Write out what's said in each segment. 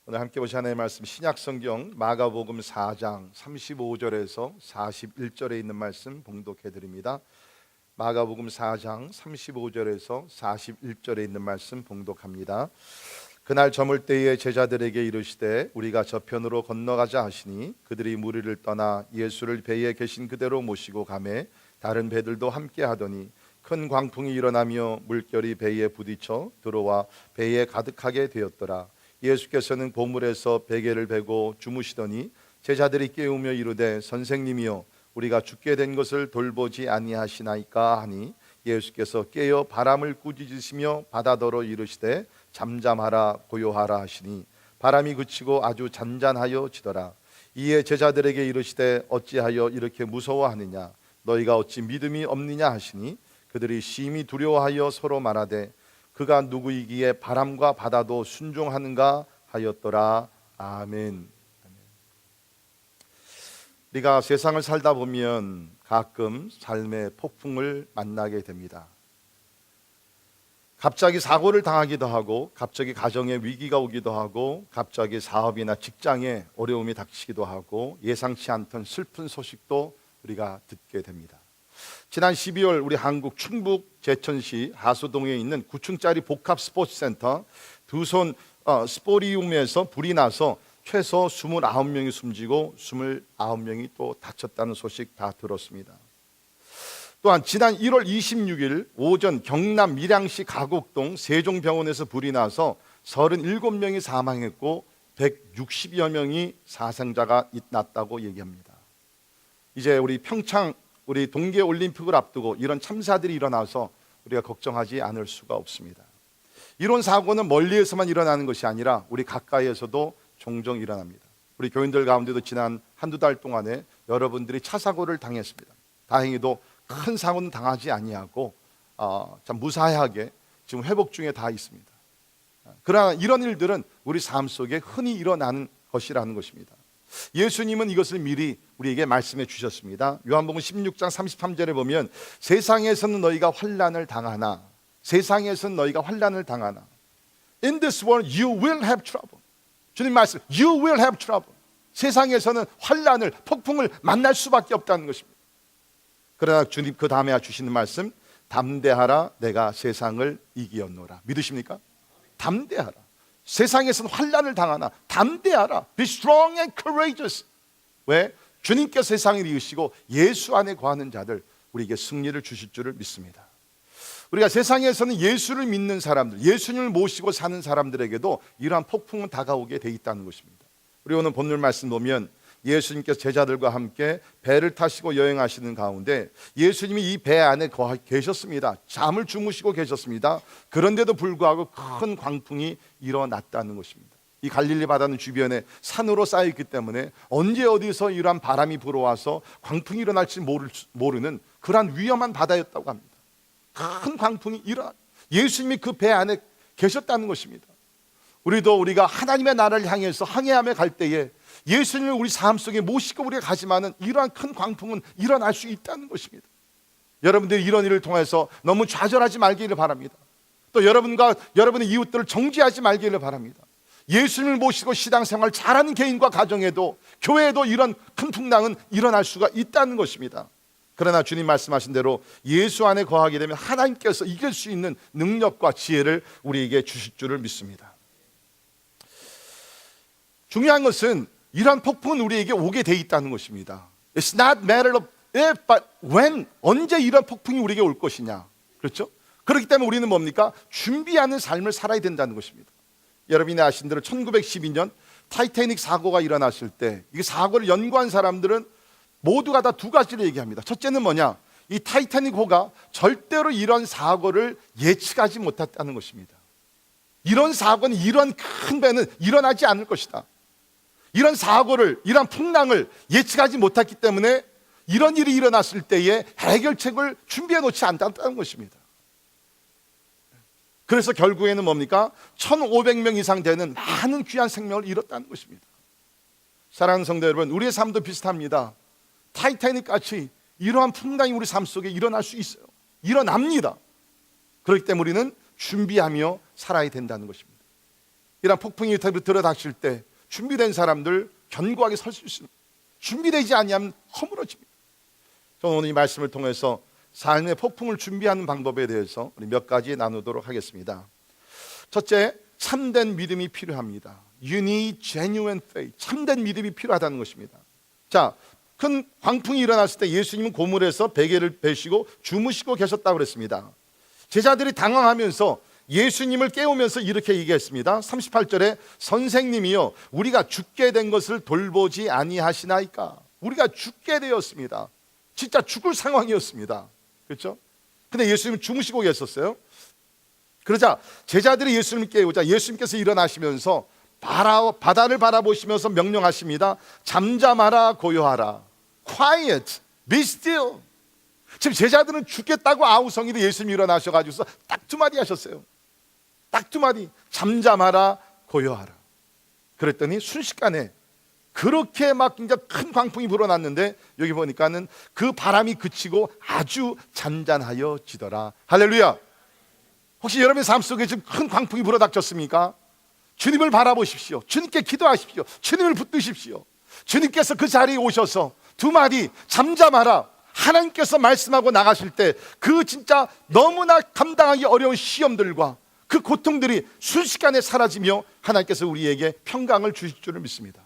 오늘 함께 보신 하나님의 말씀 신약성경 마가복음 4장 35절에서 41절에 있는 말씀 봉독해 드립니다. 마가복음 4장 35절에서 41절에 있는 말씀 봉독합니다. 그날 저물 때에 제자들에게 이르시되 우리가 저편으로 건너가자 하시니 그들이 무리를 떠나 예수를 배에 계신 그대로 모시고 가매 다른 배들도 함께 하더니 큰 광풍이 일어나며 물결이 배에 부딪혀 들어와 배에 가득하게 되었더라. 예수께서는 보물에서 베개를 베고 주무시더니 제자들이 깨우며 이르되 선생님이여 우리가 죽게 된 것을 돌보지 아니하시나이까 하니 예수께서 깨어 바람을 꾸짖으시며 바다더러 이르시되 잠잠하라 고요하라 하시니 바람이 그치고 아주 잔잔하여 지더라. 이에 제자들에게 이르시되 어찌하여 이렇게 무서워하느냐 너희가 어찌 믿음이 없느냐 하시니 그들이 심히 두려워하여 서로 말하되 그가 누구이기에 바람과 바다도 순종하는가 하였더라. 아멘. 우리가 세상을 살다 보면 가끔 삶의 폭풍을 만나게 됩니다. 갑자기 사고를 당하기도 하고 갑자기 가정에 위기가 오기도 하고 갑자기 사업이나 직장에 어려움이 닥치기도 하고 예상치 않던 슬픈 소식도 우리가 듣게 됩니다. 지난 12월 우리 한국 충북 제천시 하수동에 있는 9층짜리 복합 스포츠센터 두손 스포리움에서 불이 나서 최소 29명이 숨지고 29명이 또 다쳤다는 소식 다 들었습니다. 또한 지난 1월 26일 오전 경남 밀양시 가곡동 세종병원에서 불이 나서 37명이 사망했고 160여 명이 사상자가 났다고 얘기합니다. 이제 우리 평창 우리 동계올림픽을 앞두고 이런 참사들이 일어나서 우리가 걱정하지 않을 수가 없습니다. 이런 사고는 멀리에서만 일어나는 것이 아니라 우리 가까이에서도 종종 일어납니다. 우리 교인들 가운데도 지난 한두 달 동안에 여러분들이 차 사고를 당했습니다. 다행히도 큰 사고는 당하지 아니하고 참 무사하게 지금 회복 중에 다 있습니다. 그러나 이런 일들은 우리 삶 속에 흔히 일어나는 것이라는 것입니다. 예수님은 이것을 미리 우리에게 말씀해 주셨습니다. 요한복음 16장 33절에 보면 세상에서는 너희가 환난을 당하나 세상에서는 너희가 환난을 당하나 In this world you will have trouble. 주님 말씀 You will have trouble. 세상에서는 환난을 폭풍을 만날 수밖에 없다는 것입니다. 그러나 주님 그 다음에 주시는 말씀 담대하라 내가 세상을 이기었노라. 믿으십니까? 담대하라. 세상에서는 환난을 당하나 담대하라. Be strong and courageous. 왜? 주님께서 세상을 이으시고 예수 안에 거하는 자들 우리에게 승리를 주실 줄을 믿습니다. 우리가 세상에서는 예수를 믿는 사람들, 예수님을 모시고 사는 사람들에게도 이러한 폭풍은 다가오게 돼 있다는 것입니다. 우리 오늘 본문 말씀 보면 예수님께서 제자들과 함께 배를 타시고 여행하시는 가운데 예수님이 이 배 안에 계셨습니다. 잠을 주무시고 계셨습니다. 그런데도 불구하고 큰 광풍이 일어났다는 것입니다. 이 갈릴리 바다는 주변에 산으로 쌓여있기 때문에 언제 어디서 이러한 바람이 불어와서 광풍이 일어날지 모르는 그러한 위험한 바다였다고 합니다. 큰 광풍이 예수님이 그 배 안에 계셨다는 것입니다. 우리가 하나님의 나라를 향해서 항해함에 갈 때에 예수님을 우리 삶 속에 모시고 우리가 가지만은 이러한 큰 광풍은 일어날 수 있다는 것입니다. 여러분들이 이런 일을 통해서 너무 좌절하지 말기를 바랍니다. 또 여러분과 여러분의 이웃들을 정죄하지 말기를 바랍니다. 예수님을 모시고 신앙생활 잘하는 개인과 가정에도 교회에도 이런 큰 풍랑은 일어날 수가 있다는 것입니다. 그러나 주님 말씀하신 대로 예수 안에 거하게 되면 하나님께서 이길 수 있는 능력과 지혜를 우리에게 주실 줄을 믿습니다. 중요한 것은 이러한 폭풍은 우리에게 오게 돼 있다는 것입니다. It's not matter of if, but when. 언제 이런 폭풍이 우리에게 올 것이냐. 그렇죠? 그렇기 때문에 우리는 뭡니까? 준비하는 삶을 살아야 된다는 것입니다. 여러분이 아신 대로 1912년 타이타닉 사고가 일어났을 때 이 사고를 연구한 사람들은 모두가 다 두 가지를 얘기합니다. 첫째는 뭐냐? 이 타이타닉호가 절대로 이런 사고를 예측하지 못했다는 것입니다. 이런 사고는 이런 큰 배는 일어나지 않을 것이다. 이런 사고를, 이런 풍랑을 예측하지 못했기 때문에 이런 일이 일어났을 때에 해결책을 준비해 놓지 않았다는 것입니다. 그래서 결국에는 뭡니까? 1,500명 이상 되는 많은 귀한 생명을 잃었다는 것입니다. 사랑하는 성도 여러분, 우리의 삶도 비슷합니다. 타이타닉 같이 이러한 풍랑이 우리 삶 속에 일어날 수 있어요. 일어납니다. 그렇기 때문에 우리는 준비하며 살아야 된다는 것입니다. 이런 폭풍이 들어닥칠 때 준비된 사람들 견고하게 설 수 있습니다. 준비되지 아니하면 허물어집니다. 저는 오늘 이 말씀을 통해서 삶의 폭풍을 준비하는 방법에 대해서 우리 몇 가지 나누도록 하겠습니다. 첫째, 참된 믿음이 필요합니다. You need genuine faith. 참된 믿음이 필요하다는 것입니다. 자, 큰 광풍이 일어났을 때 예수님은 고물에서 베개를 베시고 주무시고 계셨다고 그랬습니다. 제자들이 당황하면서 예수님을 깨우면서 이렇게 얘기했습니다. 38절에 선생님이여 우리가 죽게 된 것을 돌보지 아니하시나이까. 우리가 죽게 되었습니다. 진짜 죽을 상황이었습니다. 그렇죠? 근데 예수님은 주무시고 계셨어요. 그러자 제자들이 예수님을 깨우자 예수님께서 일어나시면서 바다를 바라보시면서 명령하십니다. 잠잠하라 고요하라. Quiet, be still. 지금 제자들은 죽겠다고 아우성이도 예수님이 일어나셔가지고서 딱 두 마디 하셨어요. 딱 두 마디. 잠잠하라 고요하라. 그랬더니 순식간에 그렇게 막 굉장히 큰 광풍이 불어났는데 여기 보니까는 그 바람이 그치고 아주 잔잔하여지더라. 할렐루야. 혹시 여러분의 삶 속에 지금 큰 광풍이 불어닥쳤습니까? 주님을 바라보십시오. 주님께 기도하십시오. 주님을 붙드십시오. 주님께서 그 자리에 오셔서 두 마디 잠잠하라. 하나님께서 말씀하고 나가실 때 그 진짜 너무나 감당하기 어려운 시험들과 그 고통들이 순식간에 사라지며 하나님께서 우리에게 평강을 주실 줄을 믿습니다.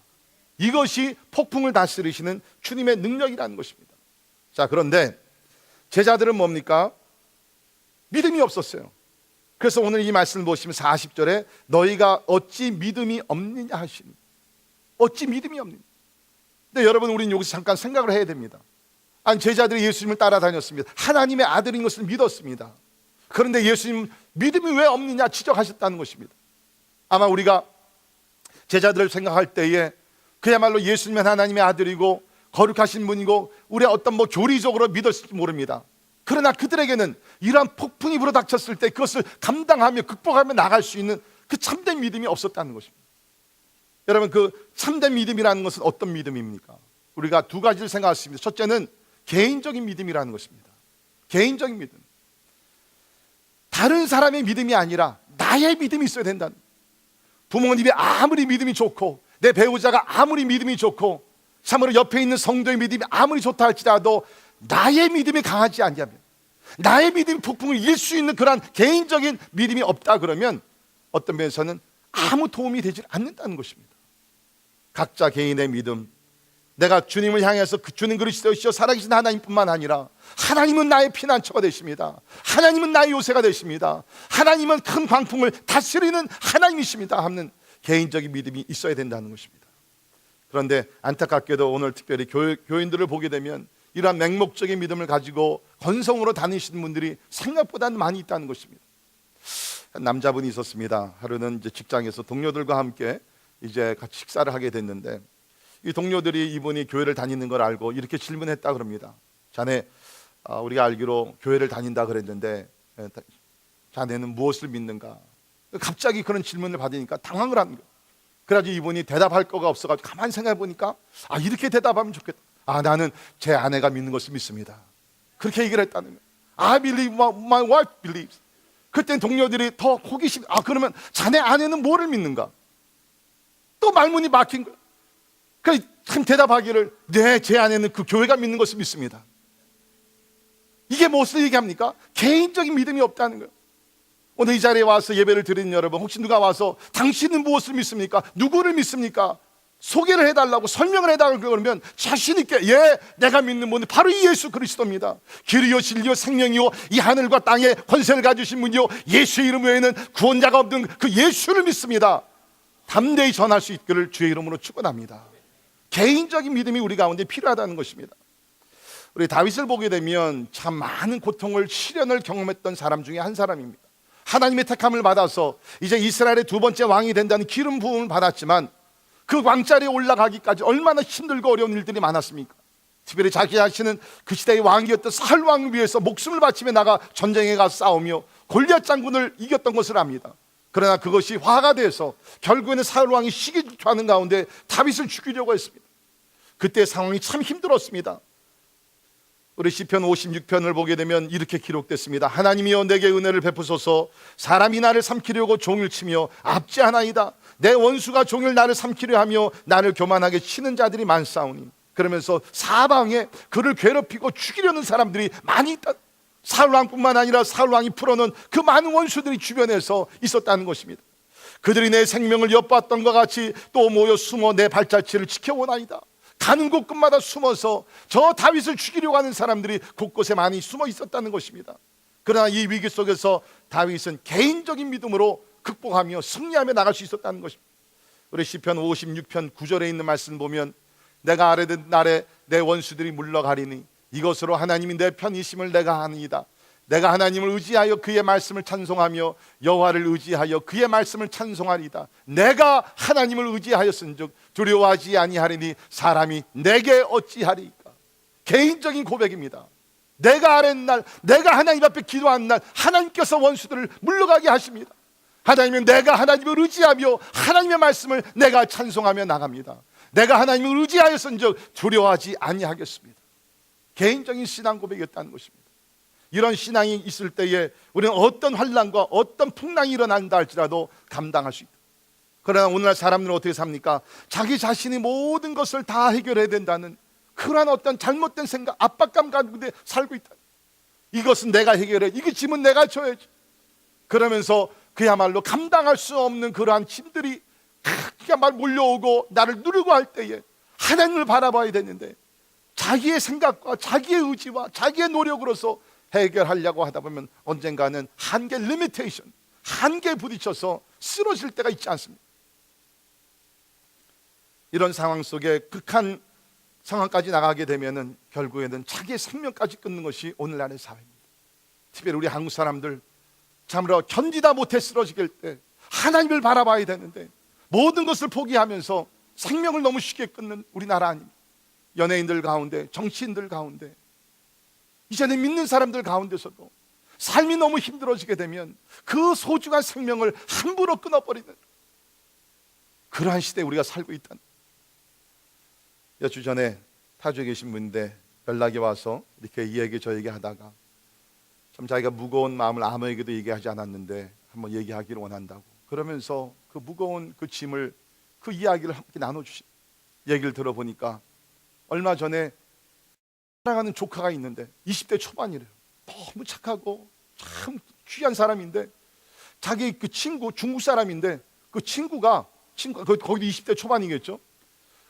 이것이 폭풍을 다스리시는 주님의 능력이라는 것입니다. 자, 그런데 제자들은 뭡니까? 믿음이 없었어요. 그래서 오늘 이 말씀을 보시면 40절에 너희가 어찌 믿음이 없느냐 하시니. 어찌 믿음이 없느냐. 근데 여러분 우리는 여기서 잠깐 생각을 해야 됩니다. 아니 제자들이 예수님을 따라다녔습니다. 하나님의 아들인 것을 믿었습니다. 그런데 예수님 믿음이 왜 없느냐 지적하셨다는 것입니다. 아마 우리가 제자들을 생각할 때에 그야말로 예수님은 하나님의 아들이고 거룩하신 분이고 우리의 어떤 교리적으로 믿었을지 모릅니다. 그러나 그들에게는 이러한 폭풍이 불어닥쳤을 때 그것을 감당하며 극복하며 나갈 수 있는 그 참된 믿음이 없었다는 것입니다. 여러분 그 참된 믿음이라는 것은 어떤 믿음입니까? 우리가 두 가지를 생각할 수 있습니다. 첫째는 개인적인 믿음이라는 것입니다. 개인적인 믿음. 다른 사람의 믿음이 아니라 나의 믿음이 있어야 된다는. 부모님이 아무리 믿음이 좋고 내 배우자가 아무리 믿음이 좋고 참으로 옆에 있는 성도의 믿음이 아무리 좋다 할지라도 나의 믿음이 강하지 않냐면 나의 믿음이 폭풍을 이길 수 있는 그런 개인적인 믿음이 없다 그러면 어떤 면에서는 아무 도움이 되지 않는다는 것입니다. 각자 개인의 믿음, 내가 주님을 향해서 그 주님 그리스도이시여 살아계신 하나님뿐만 아니라 하나님은 나의 피난처가 되십니다. 하나님은 나의 요새가 되십니다. 하나님은 큰 광풍을 다스리는 하나님이십니다 하는 개인적인 믿음이 있어야 된다는 것입니다. 그런데 안타깝게도 오늘 특별히 교인들을 보게 되면 이러한 맹목적인 믿음을 가지고 건성으로 다니시는 분들이 생각보다는 많이 있다는 것입니다. 남자분이 있었습니다. 하루는 이제 직장에서 동료들과 함께 이제 같이 식사를 하게 됐는데 이 동료들이 이분이 교회를 다니는 걸 알고 이렇게 질문했다 그럽니다. 자네 우리가 알기로 교회를 다닌다 그랬는데 자네는 무엇을 믿는가? 갑자기 그런 질문을 받으니까 당황을 하는 거예요. 그래가지고 이분이 대답할 거가 없어가지고 가만히 생각해 보니까 이렇게 대답하면 좋겠다. 나는 제 아내가 믿는 것을 믿습니다. 그렇게 얘기를 했다는 거예요. I believe my wife believes. 그때 동료들이 더 호기심. 그러면 자네 아내는 뭐를 믿는가? 또 말문이 막힌 거예요. 그러니까 참 대답하기를 네, 제 아내는 그 교회가 믿는 것을 믿습니다. 이게 무엇을 얘기합니까? 개인적인 믿음이 없다는 거예요. 오늘 이 자리에 와서 예배를 드리는 여러분, 혹시 누가 와서 당신은 무엇을 믿습니까? 누구를 믿습니까? 소개를 해달라고 설명을 해달라고 그러면 자신 있게 내가 믿는 분은 바로 이 예수 그리스도입니다. 길이요 진리요 생명이요 이 하늘과 땅에 권세를 가지신 분이요 예수 이름 외에는 구원자가 없는 그 예수를 믿습니다. 담대히 전할 수 있기를 주의 이름으로 축원합니다. 개인적인 믿음이 우리 가운데 필요하다는 것입니다. 우리 다윗을 보게 되면 참 많은 고통을 시련을 경험했던 사람 중에 한 사람입니다. 하나님의 택함을 받아서 이제 이스라엘의 두 번째 왕이 된다는 기름 부음을 받았지만 그 왕자리에 올라가기까지 얼마나 힘들고 어려운 일들이 많았습니까? 특별히 자기 자신은 그 시대의 왕이었던 사울 왕을 위해서 목숨을 바치며 나가 전쟁에 가서 싸우며 골리앗 장군을 이겼던 것을 압니다. 그러나 그것이 화가 돼서 결국에는 사울 왕이 시기질투하는 가운데 다윗을 죽이려고 했습니다. 그때 상황이 참 힘들었습니다. 우리 시편 56편을 보게 되면 이렇게 기록됐습니다. 하나님이여 내게 은혜를 베푸소서. 사람이 나를 삼키려고 종일 치며 압제하나이다. 내 원수가 종일 나를 삼키려 하며 나를 교만하게 치는 자들이 많사오니. 그러면서 사방에 그를 괴롭히고 죽이려는 사람들이 많이 있다. 사울왕뿐만 아니라 사울왕이 풀어놓은 그 많은 원수들이 주변에서 있었다는 것입니다. 그들이 내 생명을 엿봤던 것 같이 또 모여 숨어 내 발자취를 지켜오나이다. 가는 곳곳마다 숨어서 저 다윗을 죽이려고 하는 사람들이 곳곳에 많이 숨어 있었다는 것입니다. 그러나 이 위기 속에서 다윗은 개인적인 믿음으로 극복하며 승리하며 나갈 수 있었다는 것입니다. 우리 시편 56편 9절에 있는 말씀 보면 내가 아뢰던 날에 내 원수들이 물러가리니 이것으로 하나님이 내 편이심을 내가 아니이다. 내가 하나님을 의지하여 그의 말씀을 찬송하며 여호와를 의지하여 그의 말씀을 찬송하리이다. 내가 하나님을 의지하였은즉 두려워하지 아니하리니 사람이 내게 어찌하리까. 개인적인 고백입니다. 내가 아뢰는 날, 내가 하나님 앞에 기도한 날 하나님께서 원수들을 물러가게 하십니다. 하나님은 내가 하나님을 의지하며 하나님의 말씀을 내가 찬송하며 나갑니다. 내가 하나님을 의지하였은즉 두려워하지 아니하겠습니다. 개인적인 신앙 고백이었다는 것입니다. 이런 신앙이 있을 때에 우리는 어떤 환난과 어떤 풍랑이 일어난다 할지라도 감당할 수 있다. 그러나 오늘날 사람들은 어떻게 삽니까? 자기 자신이 모든 것을 다 해결해야 된다는 그러한 어떤 잘못된 생각, 압박감 가운데 살고 있다. 이것은 내가 해결해, 이게 짐은 내가 져야지. 그러면서 그야말로 감당할 수 없는 그러한 짐들이 그야말로 몰려오고 나를 누르고 할 때에 하나님을 바라봐야 되는데 자기의 생각과 자기의 의지와 자기의 노력으로서 해결하려고 하다 보면 언젠가는 한계 리미테이션, 한계에 부딪혀서 쓰러질 때가 있지 않습니까? 이런 상황 속에 극한 상황까지 나가게 되면은 결국에는 자기의 생명까지 끊는 것이 오늘날의 사회입니다. 특별히 우리 한국 사람들 참으로 견디다 못해 쓰러질 때 하나님을 바라봐야 되는데 모든 것을 포기하면서 생명을 너무 쉽게 끊는 우리나라 아닙니다. 연예인들 가운데, 정치인들 가운데, 이제는 믿는 사람들 가운데서도 삶이 너무 힘들어지게 되면 그 소중한 생명을 함부로 끊어버리는 그러한 시대에 우리가 살고 있다는. 몇 주 전에 타주에 계신 분인데 연락이 와서 이렇게 이 얘기 저 얘기 하다가 참 자기가 무거운 마음을 아무에게도 얘기하지 않았는데 한번 얘기하기를 원한다고 그러면서 그 무거운 그 짐을, 그 이야기를 함께 나눠주신 얘기를 들어보니까 얼마 전에 사랑하는 조카가 있는데 20대 초반이래요. 너무 착하고 참 귀한 사람인데 자기 그 친구, 중국 사람인데 그 친구가 거기도 20대 초반이겠죠.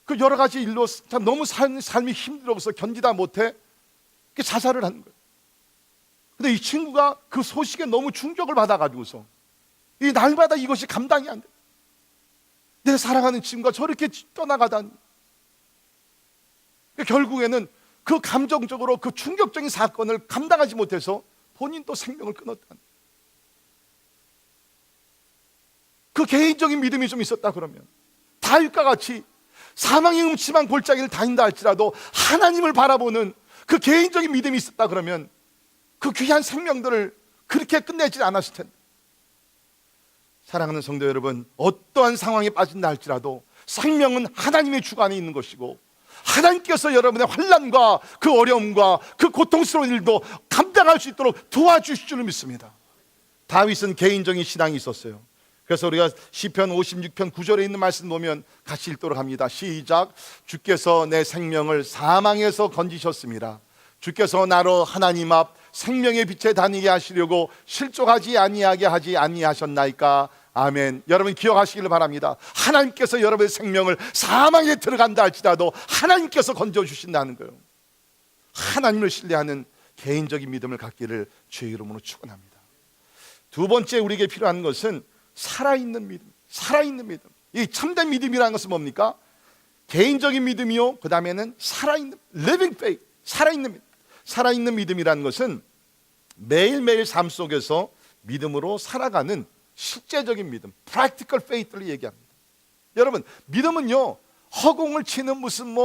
그 여러 가지 일로 참 너무 삶이 힘들어서 견디다 못해 자살을 하는 거예요. 근데 이 친구가 그 소식에 너무 충격을 받아가지고서 이 날마다 이것이 감당이 안 돼. 내 사랑하는 친구가 저렇게 떠나가다니. 결국에는 그 감정적으로 그 충격적인 사건을 감당하지 못해서 본인도 생명을 끊었다는. 그 개인적인 믿음이 좀 있었다 그러면 다윗과 같이 사망의 음침한 골짜기를 다닌다 할지라도 하나님을 바라보는 그 개인적인 믿음이 있었다 그러면 그 귀한 생명들을 그렇게 끝내지 않았을 텐데. 사랑하는 성도 여러분, 어떠한 상황에 빠진다 할지라도 생명은 하나님의 주관에 있는 것이고 하나님께서 여러분의 환난과 그 어려움과 그 고통스러운 일도 감당할 수 있도록 도와주실 줄 믿습니다. 다윗은 개인적인 신앙이 있었어요. 그래서 우리가 시편 56편 9절에 있는 말씀 보면 같이 읽도록 합니다. 시작. 주께서 내 생명을 사망에서 건지셨습니다. 주께서 나로 하나님 앞 생명의 빛에 다니게 하시려고 실족하지 아니하게 하지 아니하셨나이까. 아멘. 여러분 기억하시기를 바랍니다. 하나님께서 여러분의 생명을 사망에 들어간다 할지라도 하나님께서 건져주신다는 거예요. 하나님을 신뢰하는 개인적인 믿음을 갖기를 주의 이름으로 축원합니다. 두 번째 우리에게 필요한 것은 살아있는 믿음. 살아있는 믿음. 이 참된 믿음이라는 것은 뭡니까? 개인적인 믿음이요, 그 다음에는 살아있는 living faith, 살아있는 믿음. 살아있는 믿음이라는 것은 매일매일 삶 속에서 믿음으로 살아가는 실제적인 믿음, practical faith를 얘기합니다. 여러분, 믿음은요 허공을 치는 무슨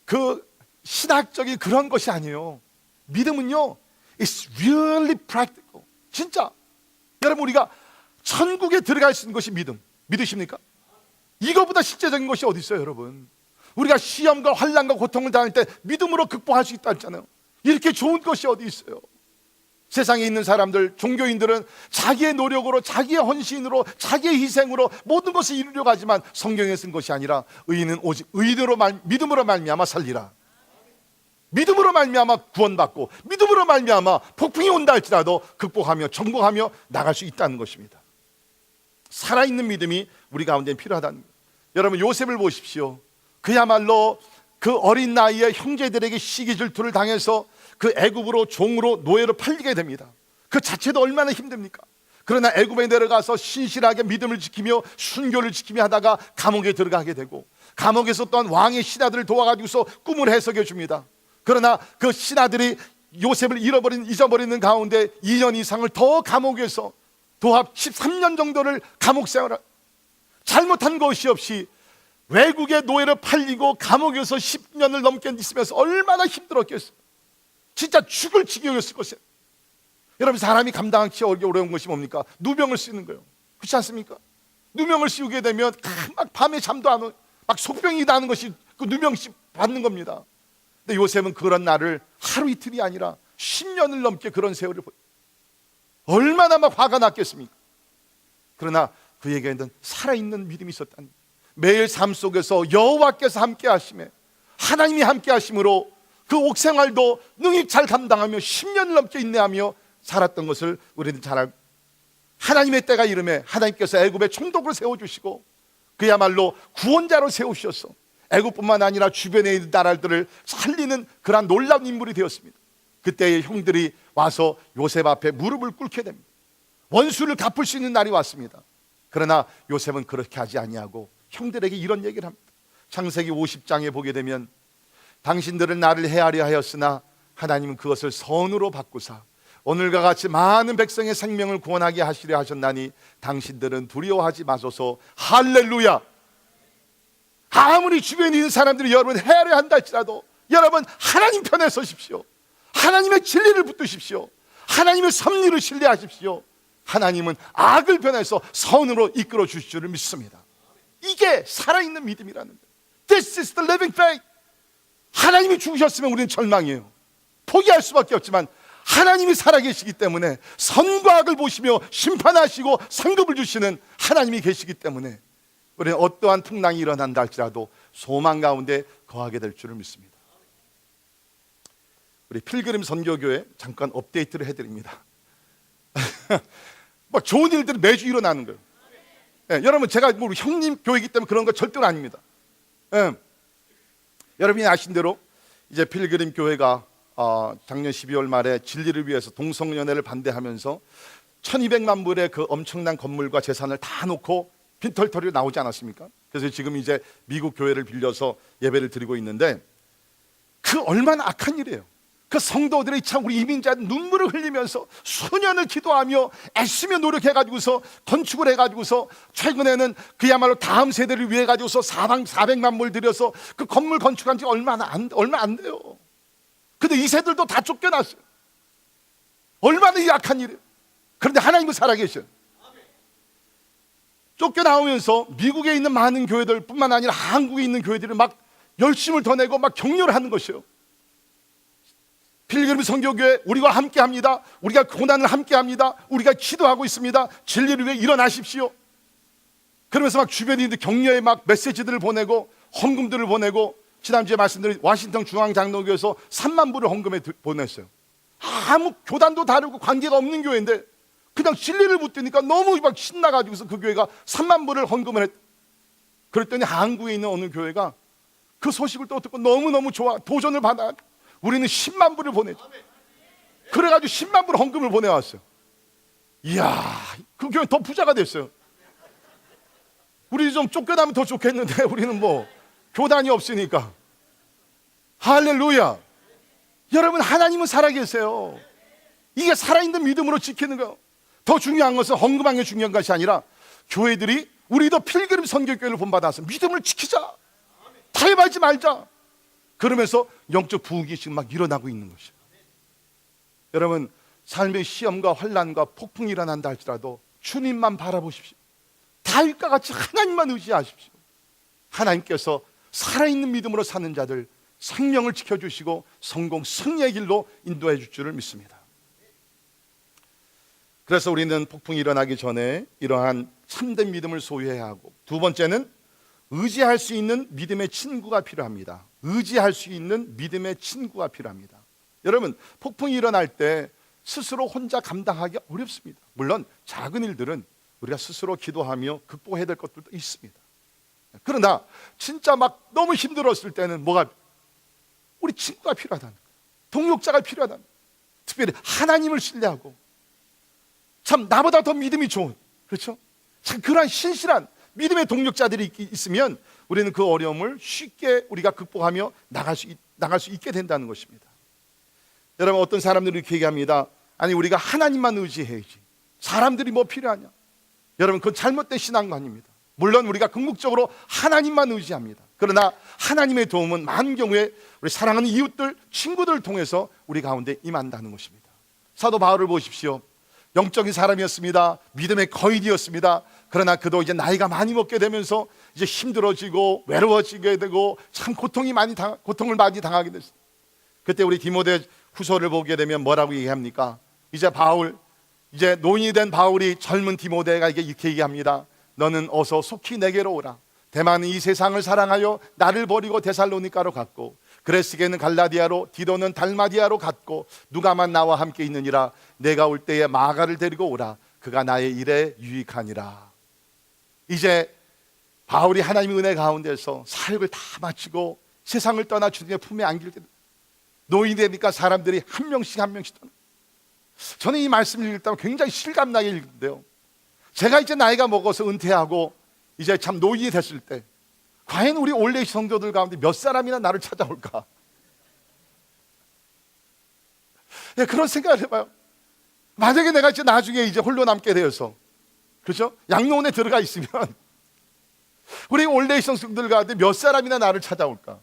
그 신학적인 그런 것이 아니에요. 믿음은요 it's really practical. 진짜 여러분, 우리가 천국에 들어갈 수 있는 것이 믿음. 믿으십니까? 이거보다 실제적인 것이 어디 있어요, 여러분? 우리가 시험과 환난과 고통을 당할 때 믿음으로 극복할 수 있다 했잖아요. 이렇게 좋은 것이 어디 있어요? 세상에 있는 사람들, 종교인들은 자기의 노력으로, 자기의 헌신으로, 자기의 희생으로 모든 것을 이루려고 하지만 성경에 쓴 것이 아니라 의인은 오직 믿음으로 말미암아 살리라. 믿음으로 말미암아 구원받고 믿음으로 말미암아 폭풍이 온다 할지라도 극복하며 정복하며 나갈 수 있다는 것입니다. 살아있는 믿음이 우리 가운데 필요하다는 거예요. 여러분, 요셉을 보십시오. 그야말로 그 어린 나이에 형제들에게 시기 질투를 당해서 그 애굽으로 종으로 노예로 팔리게 됩니다. 그 자체도 얼마나 힘듭니까? 그러나 애굽에 내려가서 신실하게 믿음을 지키며 순교를 지키며 하다가 감옥에 들어가게 되고, 감옥에서 또한 왕의 신하들을 도와가지고서 꿈을 해석해 줍니다. 그러나 그 신하들이 요셉을 잊어버리는 가운데 2년 이상을 더 감옥에서 도합 13년 정도를 감옥 생활을, 잘못한 것이 없이 외국의 노예로 팔리고 감옥에서 10년을 넘게 있으면서 얼마나 힘들었겠어요. 진짜 죽을 지경이었을 것이에요. 여러분, 사람이 감당하기 어려운 것이 뭡니까? 누명을 쓰는 거예요. 그렇지 않습니까? 누명을 씌우게 되면 막 밤에 잠도 안 오고 막 속병이 나는 것이 그 누명 받는 겁니다. 근데 요셉은 그런 날을 하루 이틀이 아니라 10년을 넘게 그런 세월을 얼마나 막 화가 났겠습니까? 그러나 그에게는 살아있는 믿음이 있었다는 거예요. 매일 삶 속에서 여호와께서 함께 하심에, 하나님이 함께 하심으로 그 옥생활도 능히 잘 감당하며 10년을 넘게 인내하며 살았던 것을 우리는 잘 알고, 하나님의 때가 이름에 하나님께서 애굽의 총독을 세워주시고 그야말로 구원자로 세우셔서 애굽뿐만 아니라 주변에 있는 나라들을 살리는 그러한 놀라운 인물이 되었습니다. 그때의 형들이 와서 요셉 앞에 무릎을 꿇게 됩니다. 원수를 갚을 수 있는 날이 왔습니다. 그러나 요셉은 그렇게 하지 아니하고 형들에게 이런 얘기를 합니다. 창세기 50장에 보게 되면 당신들은 나를 해하려 하였으나 하나님은 그것을 선으로 바꾸사 오늘과 같이 많은 백성의 생명을 구원하게 하시려 하셨나니 당신들은 두려워하지 마소서. 할렐루야. 아무리 주변에 있는 사람들이 여러분 해하려 한다 할지라도 여러분 하나님 편에 서십시오. 하나님의 진리를 붙드십시오. 하나님의 섭리를 신뢰하십시오. 하나님은 악을 변해서 선으로 이끌어 주실 줄을 믿습니다. 이게 살아있는 믿음이라는 거예요. This is the living faith. 하나님이 죽으셨으면 우리는 절망이에요. 포기할 수밖에 없지만 하나님이 살아계시기 때문에 선과 악을 보시며 심판하시고 상급을 주시는 하나님이 계시기 때문에 우리는 어떠한 풍랑이 일어난다 할지라도 소망 가운데 거하게 될 줄을 믿습니다. 우리 필그림 선교교회 잠깐 업데이트를 해드립니다. 막 좋은 일들이 매주 일어나는 거예요. 예, 여러분, 제가 뭐 형님 교회이기 때문에 그런 거 절대로 아닙니다. 예, 여러분이 아신 대로 이제 필그림 교회가 작년 12월 말에 진리를 위해서 동성연애를 반대하면서 1200만 불의 그 엄청난 건물과 재산을 다 놓고 빈털터리로 나오지 않았습니까? 그래서 지금 이제 미국 교회를 빌려서 예배를 드리고 있는데, 그 얼마나 악한 일이에요. 그 성도들이 참 우리 이민자들 눈물을 흘리면서 수년을 기도하며 애쓰며 노력해가지고서 건축을 해가지고서 최근에는 그야말로 다음 세대를 위해 가지고서 400만 불 들여서 그 건물 건축한 지 얼마 안 돼요. 근데 이 세들도 다 쫓겨났어요. 얼마나 약한 일이에요. 그런데 하나님은 살아계셔요. 쫓겨나오면서 미국에 있는 많은 교회들 뿐만 아니라 한국에 있는 교회들이 막 열심을 더 내고 막 격려를 하는 것이에요. 필그림 선교교회 우리와 함께합니다. 우리가 고난을 함께합니다. 우리가 기도하고 있습니다. 진리를 위해 일어나십시오. 그러면서 막 주변에 있는 격려의 막 메시지들을 보내고 헌금들을 보내고, 지난주에 말씀드린 워싱턴 중앙장로교에서 3만 불을 헌금에 보냈어요. 아무 교단도 다르고 관계가 없는 교회인데 그냥 진리를 붙드니까 너무 막 신나가지고서 그 교회가 3만 불을 헌금을 했. 그랬더니 한국에 있는 어느 교회가 그 소식을 또 듣고 너무너무 좋아 도전을 받아 우리는 10만 불을 보냈죠. 그래가지고 10만 불 헌금을 보내왔어요. 이야, 그 교회 더 부자가 됐어요. 우리 좀 쫓겨나면 더 좋겠는데 우리는 뭐 교단이 없으니까. 할렐루야. 여러분, 하나님은 살아계세요. 이게 살아있는 믿음으로 지키는 거예요. 더 중요한 것은 헌금하는 게 중요한 것이 아니라 교회들이 우리도 필그림 선교교회를 본받아서 믿음을 지키자, 타협하지 말자, 그러면서 영적 부흥이 지금 막 일어나고 있는 것이에요. 여러분, 삶의 시험과 환난과 폭풍이 일어난다 할지라도 주님만 바라보십시오. 다윗과 같이 하나님만 의지하십시오. 하나님께서 살아있는 믿음으로 사는 자들 생명을 지켜주시고 성공 승리의 길로 인도해 줄 줄을 믿습니다. 그래서 우리는 폭풍이 일어나기 전에 이러한 참된 믿음을 소유해야 하고, 두 번째는 의지할 수 있는 믿음의 친구가 필요합니다. 의지할 수 있는 믿음의 친구가 필요합니다. 여러분, 폭풍이 일어날 때 스스로 혼자 감당하기 어렵습니다. 물론 작은 일들은 우리가 스스로 기도하며 극복해야 될 것들도 있습니다. 그러나 진짜 막 너무 힘들었을 때는 우리 친구가 필요하다는 거예요. 동역자가 필요하다는 거예요. 특별히 하나님을 신뢰하고 참 나보다 더 믿음이 좋은, 그렇죠? 참 그러한 신실한 믿음의 동력자들이 있으면 우리는 그 어려움을 쉽게 우리가 극복하며 나갈 수 있게 된다는 것입니다. 여러분, 어떤 사람들이 이렇게 얘기합니다. 아니, 우리가 하나님만 의지해야지, 사람들이 뭐 필요하냐. 여러분, 그건 잘못된 신앙관입니다. 물론 우리가 궁극적으로 하나님만 의지합니다. 그러나 하나님의 도움은 많은 경우에 우리 사랑하는 이웃들, 친구들을 통해서 우리 가운데 임한다는 것입니다. 사도 바울을 보십시오. 영적인 사람이었습니다. 믿음의 거인이었습니다. 그러나 그도 이제 나이가 많이 먹게 되면서 이제 힘들어지고 외로워지게 되고 참 고통을 많이 당하게 됐어요. 그때 우리 디모데 후서를 보게 되면 뭐라고 얘기합니까? 이제 노인이 된 바울이 젊은 디모데가 이렇게 얘기합니다. 너는 어서 속히 내게로 오라. 대만은 이 세상을 사랑하여 나를 버리고 데살로니가로 갔고, 그레스게는 갈라디아로, 디도는 달마디아로 갔고, 누가만 나와 함께 있느니라. 내가 올 때에 마가를 데리고 오라. 그가 나의 일에 유익하니라. 이제 바울이 하나님의 은혜 가운데서 사역을 다 마치고 세상을 떠나 주님의 품에 안길 때 노인이 되니까 사람들이 한 명씩 떠나. 저는 이 말씀을 읽을 때 굉장히 실감나게 읽는데요, 제가 이제 나이가 먹어서 은퇴하고 이제 참 노인이 됐을 때 과연 우리 올레 성도들 가운데 몇 사람이나 나를 찾아올까? 그런 생각을 해봐요. 만약에 내가 이제 나중에 이제 홀로 남게 되어서, 그렇죠? 양로원에 들어가 있으면 우리 올레 성도들 가운데 몇 사람이나 나를 찾아올까?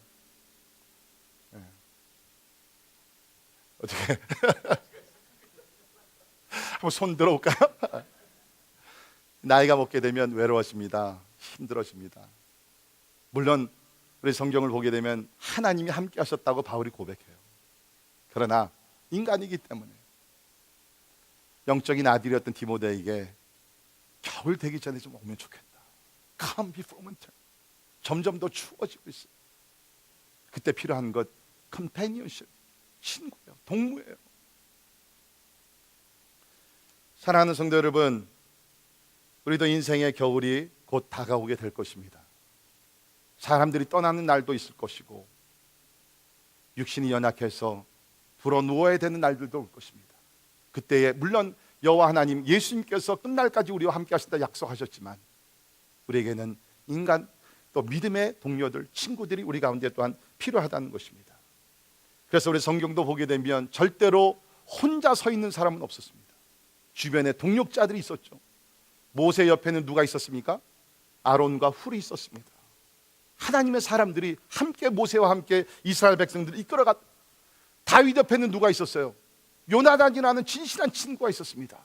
어떻게 한번 손 들어올까요? 나이가 먹게 되면 외로워집니다. 힘들어집니다. 물론 우리 성경을 보게 되면 하나님이 함께 하셨다고 바울이 고백해요. 그러나 인간이기 때문에 영적인 아들이었던 디모데에게 겨울 되기 전에 좀 오면 좋겠다. Come before winter. 점점 더 추워지고 있어요. 그때 필요한 것 companionship, 친구예요, 동무예요. 사랑하는 성도 여러분, 우리도 인생의 겨울이 곧 다가오게 될 것입니다. 사람들이 떠나는 날도 있을 것이고, 육신이 연약해서 불어 누워야 되는 날들도 올 것입니다. 그때에 물론 여호와 하나님, 예수님께서 끝날까지 우리와 함께 하신다 약속하셨지만, 우리에게는 인간 또 믿음의 동료들, 친구들이 우리 가운데 또한 필요하다는 것입니다. 그래서 우리 성경도 보게 되면 절대로 혼자 서 있는 사람은 없었습니다. 주변에 동력자들이 있었죠. 모세 옆에는 누가 있었습니까? 아론과 훌이 있었습니다. 하나님의 사람들이 함께 모세와 함께 이스라엘 백성들을 이끌어갔. 다윗 옆에는 누가 있었어요? 요나단이라는 진실한 친구가 있었습니다.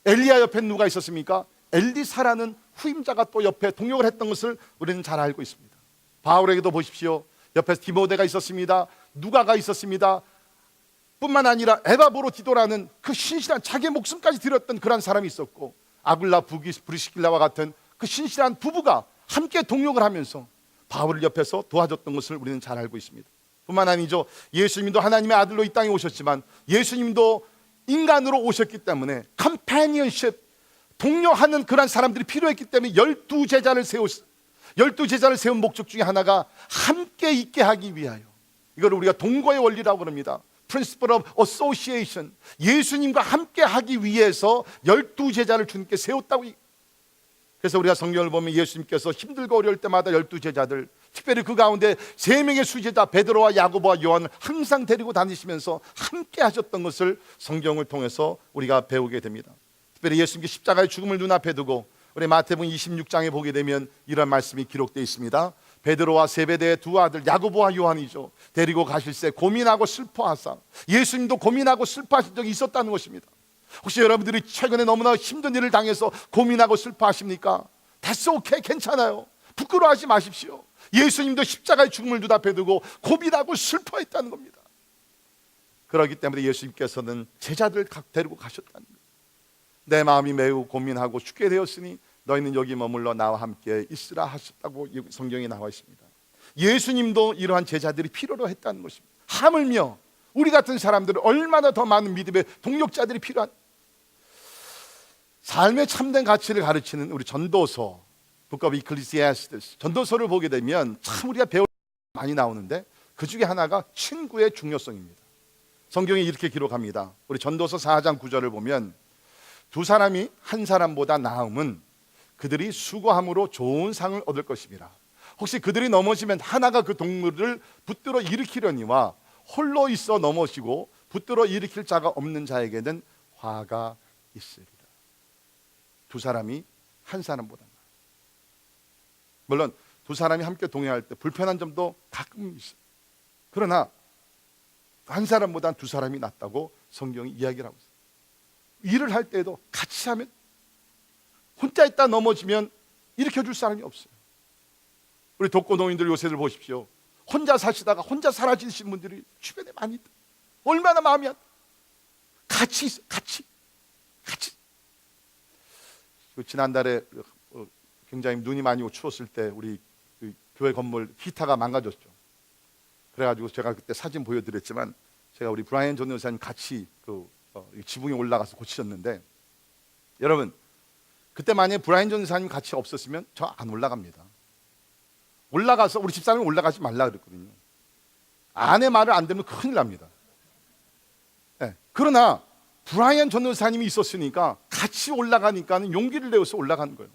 엘리야 옆에는 누가 있었습니까? 엘리사라는 후임자가 또 옆에 동역을 했던 것을 우리는 잘 알고 있습니다. 바울에게도 보십시오. 옆에 디모데가 있었습니다. 누가가 있었습니다. 뿐만 아니라 에바브로디도라는 그 신실한 자기 목숨까지 드렸던 그런 사람이 있었고, 아굴라 브리스길라와 같은 그 신실한 부부가 함께 동역을 하면서 바울을 옆에서 도와줬던 것을 우리는 잘 알고 있습니다. 뿐만 아니죠, 예수님도 하나님의 아들로 이 땅에 오셨지만 예수님도 인간으로 오셨기 때문에 컴패니언십, 동료하는 그런 사람들이 필요했기 때문에 12제자를 세운 목적 중에 하나가 함께 있게 하기 위하여, 이걸 우리가 동거의 원리라고 합니다. Principle of Association. 예수님과 함께 하기 위해서 12제자를 주님께 세웠다고. 그래서 우리가 성경을 보면 예수님께서 힘들고 어려울 때마다 12제자들, 특별히 그 가운데 3명의 수제자 베드로와 야고보와 요한을 항상 데리고 다니시면서 함께 하셨던 것을 성경을 통해서 우리가 배우게 됩니다. 특별히 예수님께 십자가의 죽음을 눈앞에 두고 우리 마태복음 26장에 보게 되면 이런 말씀이 기록되어 있습니다. 베드로와 세베대의 두 아들 야고보와 요한이죠, 데리고 가실새 고민하고 슬퍼하사, 예수님도 고민하고 슬퍼하신 적이 있었다는 것입니다. 혹시 여러분들이 최근에 너무나 힘든 일을 당해서 고민하고 슬퍼하십니까? That's okay, 괜찮아요. 부끄러워하지 마십시오. 예수님도 십자가의 죽음을 눈앞에 두고 고민하고 슬퍼했다는 겁니다. 그렇기 때문에 예수님께서는 제자들을 각 데리고 가셨다는 거예요. 내 마음이 매우 고민하고 죽게 되었으니 너희는 여기 머물러 나와 함께 있으라 하셨다고 성경에 나와 있습니다. 예수님도 이러한 제자들이 필요로 했다는 것입니다. 하물며 우리 같은 사람들은 얼마나 더 많은 믿음의 동력자들이 필요한, 삶의 참된 가치를 가르치는 우리 전도서 Book of Ecclesiastes, 전도서를 보게 되면 참 우리가 배울 많이 나오는데 그 중에 하나가 친구의 중요성입니다. 성경이 이렇게 기록합니다. 우리 전도서 4장 9절을 보면 두 사람이 한 사람보다 나음은 그들이 수고함으로 좋은 상을 얻을 것입니다. 혹시 그들이 넘어지면 하나가 그 동물을 붙들어 일으키려니와 홀로 있어 넘어지고 붙들어 일으킬 자가 없는 자에게는 화가 있으리라. 두 사람이 한 사람보다 나아. 물론 두 사람이 함께 동행할 때 불편한 점도 가끔 있어요. 그러나 한 사람보다 두 사람이 낫다고 성경이 이야기를 하고 있어요. 일을 할 때도 같이 하면, 혼자 있다 넘어지면 일으켜줄 사람이 없어요. 우리 독거노인들 요새들 보십시오. 혼자 사시다가 혼자 사라지신 분들이 주변에 많이 있다. 얼마나 마음이 안, 같이 있어, 같이. 지난달에 굉장히 눈이 많이 오고 추웠을 때 우리 교회 건물 히터가 망가졌죠. 그래가지고 제가 그때 사진 보여드렸지만 제가 우리 브라이언 존 여사님 같이 지붕에 올라가서 고치셨는데, 여러분 그때 만약에 브라이언 존 여사님 같이 없었으면 저 안 올라갑니다. 올라가서 우리 집사람이 올라가지 말라 그랬거든요. 아내 말을 안 들으면 큰일 납니다. 네. 그러나 브라이언 전도사님이 있었으니까 같이 올라가니까는 용기를 내어서 올라가는 거예요.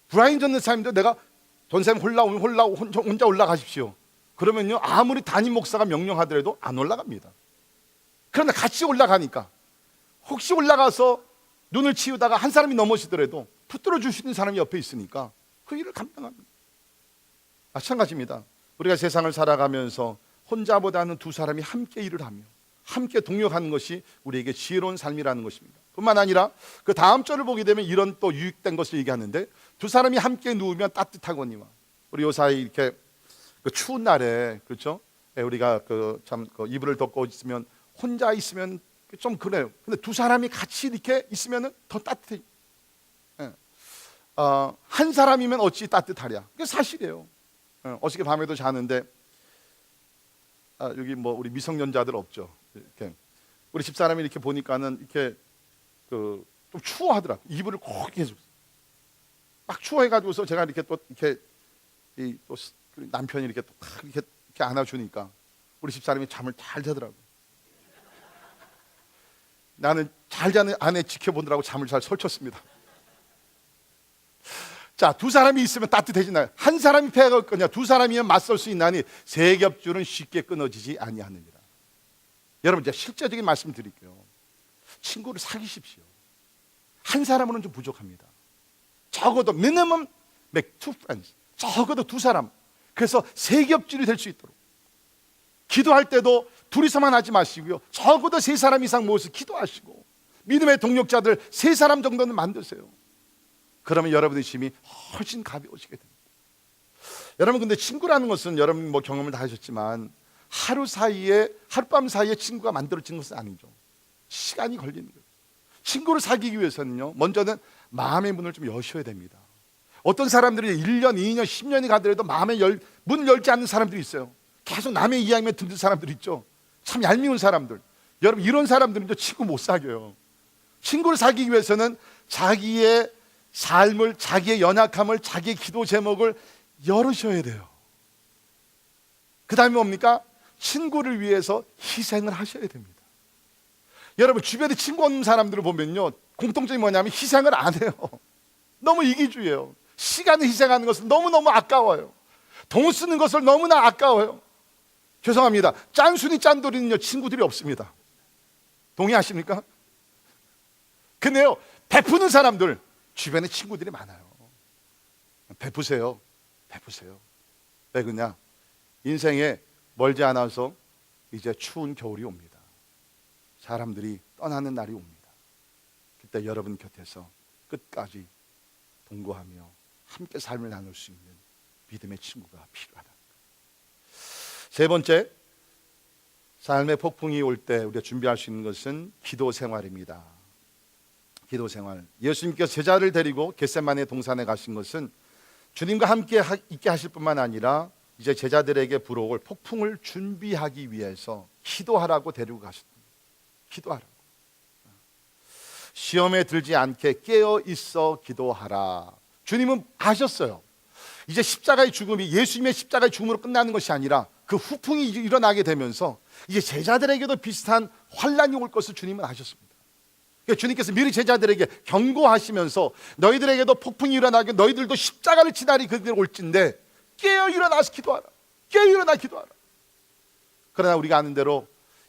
브라이언 전도사님도 내가 전사님 혼자 올라가십시오. 그러면요 아무리 담임 목사가 명령하더라도 안 올라갑니다. 그러나 같이 올라가니까 혹시 올라가서 눈을 치우다가 한 사람이 넘어지더라도 붙들어 주시는 사람이 옆에 있으니까 그 일을 감당합니다. 마찬가지입니다. 우리가 세상을 살아가면서 혼자보다는 두 사람이 함께 일을 하며 함께 동력하는 것이 우리에게 지혜로운 삶이라는 것입니다. 뿐만 아니라 그 다음 절을 보게 되면 이런 또 유익된 것을 얘기하는데, 두 사람이 함께 누우면 따뜻하거니와. 우리 요사이 이렇게 그 추운 날에, 그렇죠? 우리가 이불을 덮고 있으면, 혼자 있으면 좀 그래요. 근데 두 사람이 같이 이렇게 있으면 더 따뜻해요. 한 사람이면 어찌 따뜻하랴. 그게 사실이에요. 어저께 밤에도 자는데 여기 뭐 우리 미성년자들 없죠. 이렇게 우리 집사람이 이렇게 보니까는 이렇게 좀 추워하더라고. 이불을 꼭 계속 막 추워해가지고서 제가 이렇게 또 이렇게 또 남편이 이렇게 또 이렇게 안아주니까 우리 집사람이 잠을 잘 자더라고. 나는 잘 자는 아내 지켜보느라고 잠을 잘 설쳤습니다. 자, 두 사람이 있으면 따뜻해지나요? 한 사람이 패가 없거냐? 두 사람이면 맞설 수 있나니 세 겹줄은 쉽게 끊어지지 아니하느니라. 여러분, 제가 실제적인 말씀 드릴게요. 친구를 사귀십시오. 한 사람으로는 좀 부족합니다. 적어도 minimum make two friends. 적어도 두 사람. 그래서 세 겹줄이 될 수 있도록. 기도할 때도 둘이서만 하지 마시고요. 적어도 세 사람 이상 모여서 기도하시고, 믿음의 동력자들 세 사람 정도는 만드세요. 그러면 여러분의 힘이 훨씬 가벼워지게 됩니다. 여러분, 근데 친구라는 것은 여러분 뭐 경험을 다 하셨지만 하룻밤 사이에 친구가 만들어지는 것은 아니죠. 시간이 걸리는 거예요. 친구를 사귀기 위해서는요, 먼저는 마음의 문을 좀 여셔야 됩니다. 어떤 사람들이 1년, 2년, 10년이 가더라도 마음의 문을 열지 않는 사람들이 있어요. 계속 남의 이야기만 듣는 사람들 있죠. 참 얄미운 사람들. 여러분, 이런 사람들은요 친구 못 사귀어요. 친구를 사귀기 위해서는 자기의 삶을, 자기의 연약함을, 자기의 기도 제목을 열으셔야 돼요. 그 다음에 뭡니까? 친구를 위해서 희생을 하셔야 됩니다. 여러분, 주변에 친구 없는 사람들을 보면요, 공통점이 뭐냐면 희생을 안 해요. 너무 이기주의예요. 시간을 희생하는 것은 너무너무 아까워요. 돈 쓰는 것을 너무나 아까워요. 죄송합니다. 짠순이 짠돌이는요 친구들이 없습니다. 동의하십니까? 근데요, 베푸는 사람들 주변에 친구들이 많아요. 베푸세요. 왜 그러냐? 인생에 멀지 않아서 이제 추운 겨울이 옵니다. 사람들이 떠나는 날이 옵니다. 그때 여러분 곁에서 끝까지 동거하며 함께 삶을 나눌 수 있는 믿음의 친구가 필요하다. 세 번째, 삶의 폭풍이 올 때 우리가 준비할 수 있는 것은 기도 생활입니다. 기도 생활. 예수님께서 제자를 데리고 겟세마네 동산에 가신 것은 주님과 함께 있게 하실 뿐만 아니라 이제 제자들에게 불어올 폭풍을 준비하기 위해서 기도하라고 데리고 가셨습니다. 기도하라고. 시험에 들지 않게 깨어 있어 기도하라. 주님은 아셨어요. 이제 십자가의 죽음이 예수님의 십자가의 죽음으로 끝나는 것이 아니라 그 후풍이 일어나게 되면서 이제 제자들에게도 비슷한 환란이 올 것을 주님은 아셨습니다. 그러니까 주님께서 미리 제자들에게 경고하시면서 너희들에게도 폭풍이 일어나게 너희들도 십자가를 지나리 그들 올진데 깨어 일어나서 기도하라. 깨어 일어나 기도하라. 그러나 우리가 아는 대로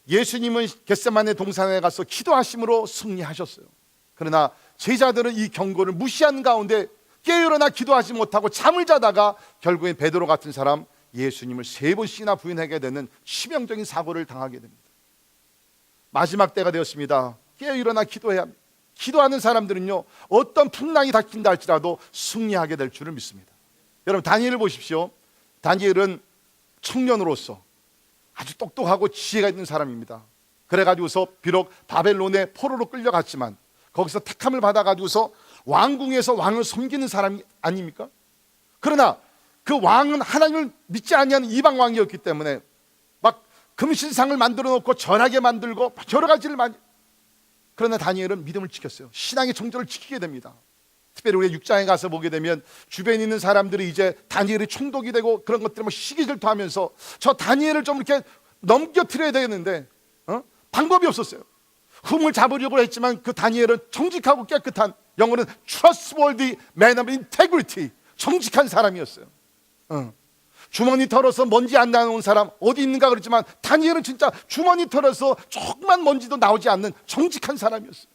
예수님은 겟세마네 동산에 가서 기도하심으로 승리하셨어요. 그러나 제자들은 이 경고를 무시한 가운데 깨어 일어나 기도하지 못하고 잠을 자다가 결국엔 베드로 같은 사람 예수님을 3번씩이나 부인하게 되는 치명적인 사고를 당하게 됩니다. 마지막 때가 되었습니다. 깨어 일어나 기도해야 합니다. 기도하는 사람들은요, 어떤 풍랑이 닥친다 할지라도 승리하게 될 줄을 믿습니다. 여러분, 다니엘을 보십시오. 다니엘은 청년으로서 아주 똑똑하고 지혜가 있는 사람입니다. 그래가지고서 비록 바벨론의 포로로 끌려갔지만 거기서 택함을 받아가지고서 왕궁에서 왕을 섬기는 사람이 아닙니까? 그러나 그 왕은 하나님을 믿지 아니하는 이방 왕이었기 때문에 막 금신상을 만들어 놓고 절하게 만들고 여러 가지를 많이. 그러나 다니엘은 믿음을 지켰어요. 신앙의 정절을 지키게 됩니다. 특별히 우리 6장에 가서 보게 되면 주변에 있는 사람들이 이제 다니엘이 총독이 되고 그런 것들을 막 시기질투하면서 저 다니엘을 좀 이렇게 넘겨뜨려야 되겠는데 방법이 없었어요. 흠을 잡으려고 했지만 그 다니엘은 정직하고 깨끗한, 영어는 trustworthy man of integrity, 정직한 사람이었어요. 주머니 털어서 먼지 안 나오는 사람 어디 있는가 그랬지만 다니엘은 진짜 주머니 털어서 조금만 먼지도 나오지 않는 정직한 사람이었어요.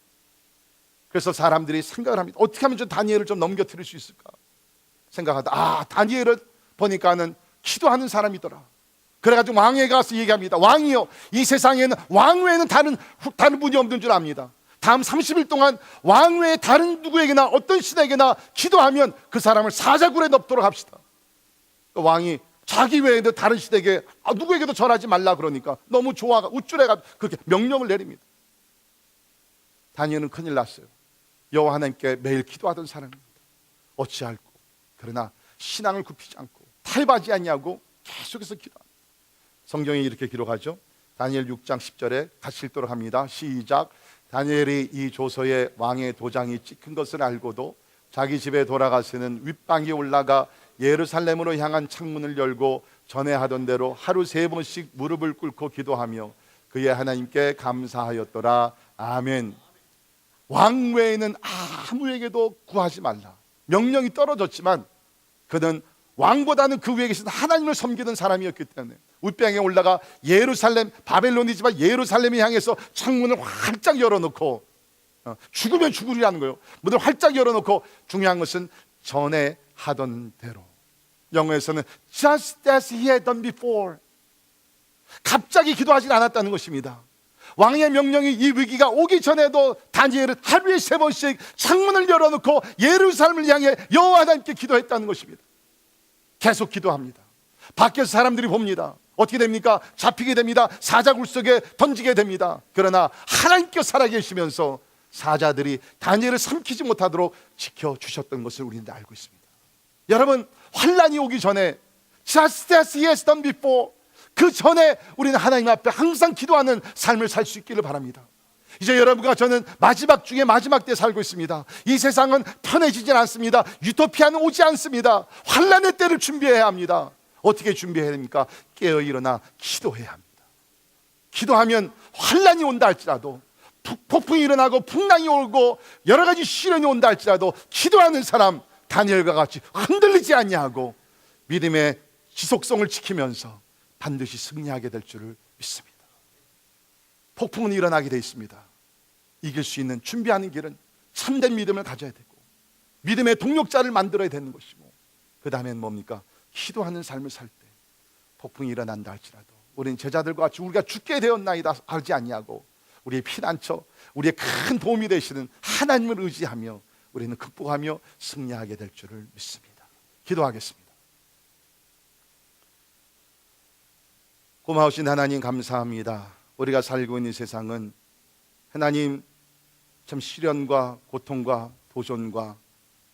그래서 사람들이 생각을 합니다. 어떻게 하면 좀 다니엘을 좀 넘겨뜨릴 수 있을까 생각하다 다니엘은 보니까는 기도하는 사람이더라. 그래가지고 왕에게 가서 얘기합니다. 왕이요, 이 세상에는 왕 외에는 다른 분이 없는 줄 압니다. 다음 30일 동안 왕 외에 다른 누구에게나 어떤 신에게나 기도하면 그 사람을 사자굴에 넣도록 합시다. 왕이 자기 외에도 다른 신에게 누구에게도 절하지 말라 그러니까 너무 좋아가 우쭐해가 그렇게 명령을 내립니다. 다니엘은 큰일 났어요. 여호와 하나님께 매일 기도하던 사람입니다. 어찌할꼬. 그러나 신앙을 굽히지 않고 탈바지 않냐고 계속해서 기도합니다. 성경이 이렇게 기록하죠. 다니엘 6장 10절에 같이 읽도록 합니다. 시작. 다니엘이 이 조서에 왕의 도장이 찍힌 것을 알고도 자기 집에 돌아가서는 윗방에 올라가 예루살렘으로 향한 창문을 열고 전에 하던 대로 하루 3번씩 무릎을 꿇고 기도하며 그의 하나님께 감사하였더라. 아멘. 왕 외에는 아무에게도 구하지 말라. 명령이 떨어졌지만 그는 왕보다는 그 위에 계신 하나님을 섬기던 사람이었기 때문에 윗방에 올라가 예루살렘, 바벨론이지만 예루살렘을 향해서 창문을 활짝 열어놓고 죽으면 죽으리라는 거예요. 문을 활짝 열어놓고 중요한 것은 전에 하던 대로, 영어에서는 just as he had done before, 갑자기 기도하지 않았다는 것입니다. 왕의 명령이 이 위기가 오기 전에도 다니엘은 하루에 3번씩 창문을 열어놓고 예루살렘을 향해 여호와 하나님께 기도했다는 것입니다. 계속 기도합니다. 밖에서 사람들이 봅니다. 어떻게 됩니까? 잡히게 됩니다. 사자굴 속에 던지게 됩니다. 그러나 하나님께 살아계시면서 사자들이 다니엘을 삼키지 못하도록 지켜주셨던 것을 우리는 알고 있습니다. 여러분, 환란이 오기 전에 just as he has done before, 그 전에 우리는 하나님 앞에 항상 기도하는 삶을 살 수 있기를 바랍니다. 이제 여러분과 저는 마지막 중에 마지막 때에 살고 있습니다. 이 세상은 편해지진 않습니다. 유토피아는 오지 않습니다. 환란의 때를 준비해야 합니다. 어떻게 준비해야 됩니까? 깨어 일어나 기도해야 합니다. 기도하면 환란이 온다 할지라도, 폭풍이 일어나고 풍랑이 오고 여러 가지 시련이 온다 할지라도 기도하는 사람 다니엘과 같이 흔들리지 않냐고 믿음의 지속성을 지키면서 반드시 승리하게 될 줄을 믿습니다. 폭풍은 일어나게 되어 있습니다. 이길 수 있는 준비하는 길은 참된 믿음을 가져야 되고 믿음의 동력자를 만들어야 되는 것이고, 그 다음엔 뭡니까? 기도하는 삶을 살 때 폭풍이 일어난다 할지라도 우리는 제자들과 같이 우리가 죽게 되었나이다 하지 않냐고 우리의 피난처, 우리의 큰 도움이 되시는 하나님을 의지하며 우리는 극복하며 승리하게 될 줄을 믿습니다. 기도하겠습니다. 고마우신 하나님 감사합니다. 우리가 살고 있는 세상은 하나님 참 시련과 고통과 도전과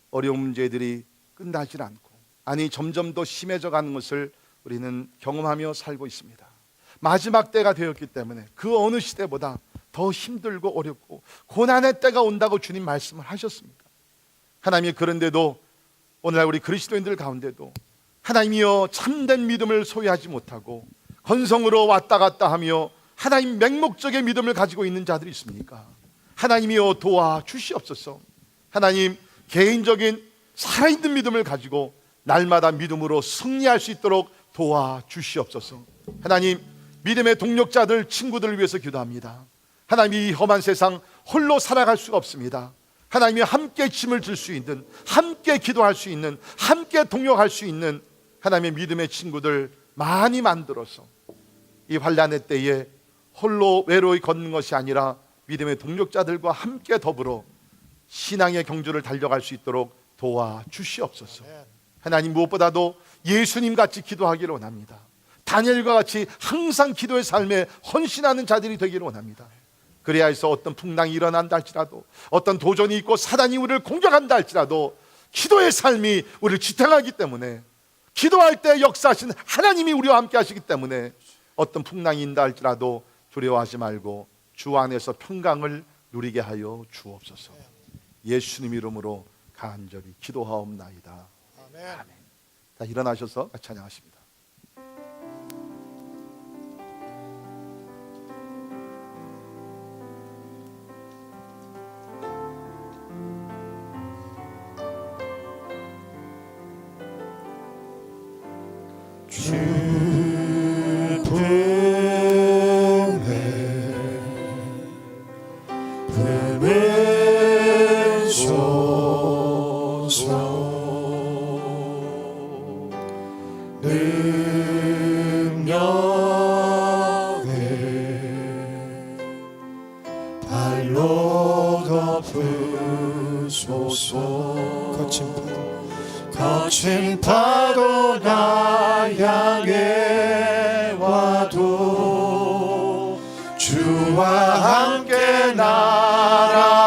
어려운 문제들이 끝나질 않고, 아니 점점 더 심해져 가는 것을 우리는 경험하며 살고 있습니다. 마지막 때가 되었기 때문에 그 어느 시대보다 더 힘들고 어렵고 고난의 때가 온다고 주님 말씀을 하셨습니다. 하나님이 그런데도 오늘날 우리 그리스도인들 가운데도 하나님이여 참된 믿음을 소유하지 못하고 건성으로 왔다 갔다 하며 하나님 맹목적인 믿음을 가지고 있는 자들이 있습니까? 하나님이여 도와주시옵소서. 하나님 개인적인 살아있는 믿음을 가지고 날마다 믿음으로 승리할 수 있도록 도와주시옵소서. 하나님 믿음의 동력자들 친구들을 위해서 기도합니다. 하나님 이 험한 세상 홀로 살아갈 수가 없습니다. 하나님이 함께 짐을 질 수 있는, 함께 기도할 수 있는, 함께 동역할 수 있는 하나님의 믿음의 친구들 많이 만들어서 이 환난의 때에 홀로 외로이 걷는 것이 아니라 믿음의 동력자들과 함께 더불어 신앙의 경주를 달려갈 수 있도록 도와주시옵소서. 하나님 무엇보다도 예수님 같이 기도하기를 원합니다. 다니엘과 같이 항상 기도의 삶에 헌신하는 자들이 되기를 원합니다. 그래야 해서 어떤 풍랑이 일어난다 할지라도, 어떤 도전이 있고 사단이 우리를 공격한다 할지라도 기도의 삶이 우리를 지탱하기 때문에, 기도할 때 역사하신 하나님이 우리와 함께 하시기 때문에 어떤 풍랑이 인다 할지라도 두려워하지 말고 주 안에서 평강을 누리게 하여 주옵소서. 예수님 이름으로 간절히 기도하옵나이다. 아멘. 아멘. 자, 일어나셔서 같이 찬양하십니다. 거친 파도 나 향해 와도 주와 함께 날아오르리.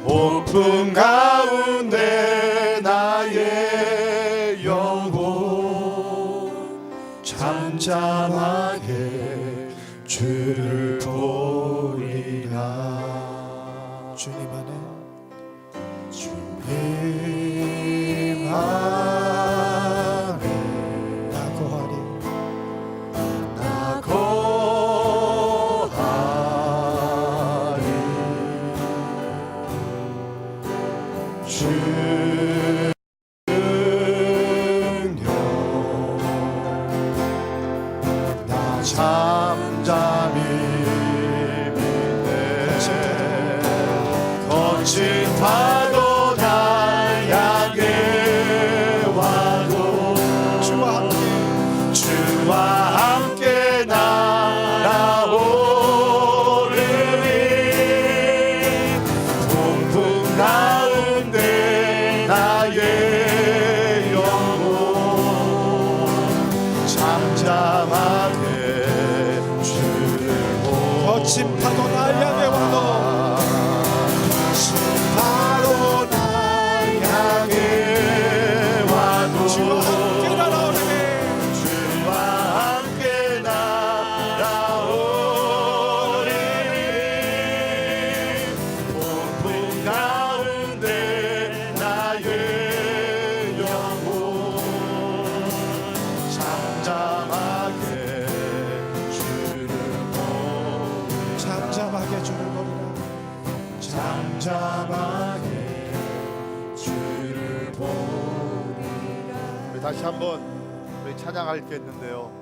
온풍 가운데 나의 영혼 잠잠하게 주를 보리라. 주님 안에, 주님 안에 나 거하리, 나 거하리. 주는 나 잠잠히 거친 파도 날 향해 와도 주와 함께 날아오르리. 풍풍 가운데 나의 영혼 잠잠하게 주를 보리라. 거친 파도 날 향해 와도 잠잠하게 주를 보리라. 잠잠하게 주를 보리라. 우리 다시 한번 우리 찬양할 게 있는데요,